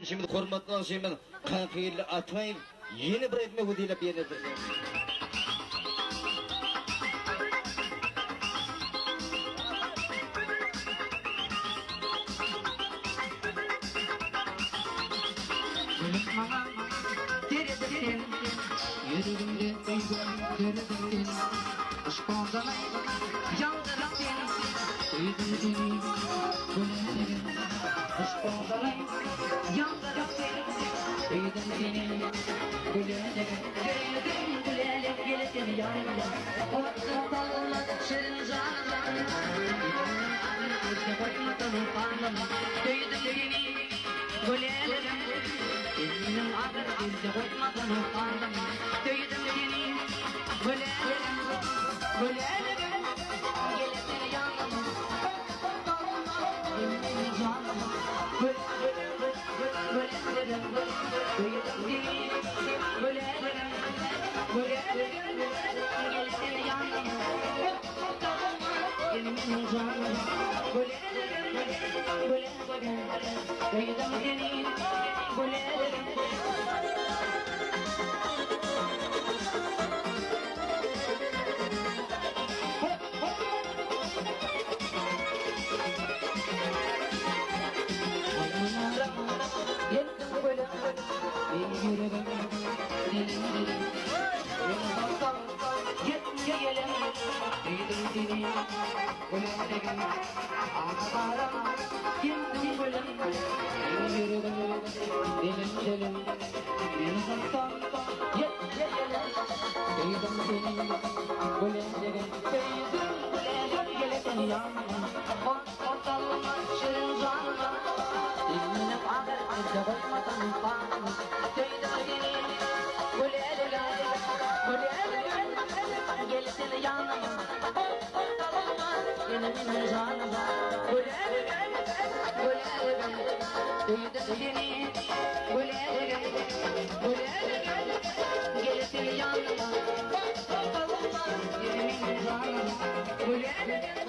Şimdi hormatlı şeymen kankıyla atmayın. Yeni bir etme huduyla bir yenedir. Yüreğimde derdin, aşk oldalar, yandıran seni, duydun seni, gönlümün, aşk oldalar, yandıran seni, duydun seni, gönlümün, gülelim, gelesin yanımda, orta dalına, şirin canımda, gözde koymadan utandım, duydun seni, gülelim, benim ağır gözde koymadan utandım, duydum seni, gülelim, gülelim, gelesin yanıma, benim canım, gülelim, gülelim, duydum seni, gülelim, gülelim, gelesin yanıma, benim canım, gülelim, gülelim, duydum seni, gülelim. Yettim böyle bir yüreğim dilim dilim beni baksam yetmiyor gelem değdim seni gülerim ağlarım yettim böyle bir yüreğim dilim dilim beni baksam yetmiyor gelem değdim seni gülerim değdim gelesin yanıma ortalığıma şirin canıma İlmine ağır gözde koymadan utandım Duydum seni gülerim gülerim gelesin yanıma ortalığıma benim canıma gülerim gülerim duydum seni gülerim gülerim gelesin yanıma ortalığıma benim canıma gülerim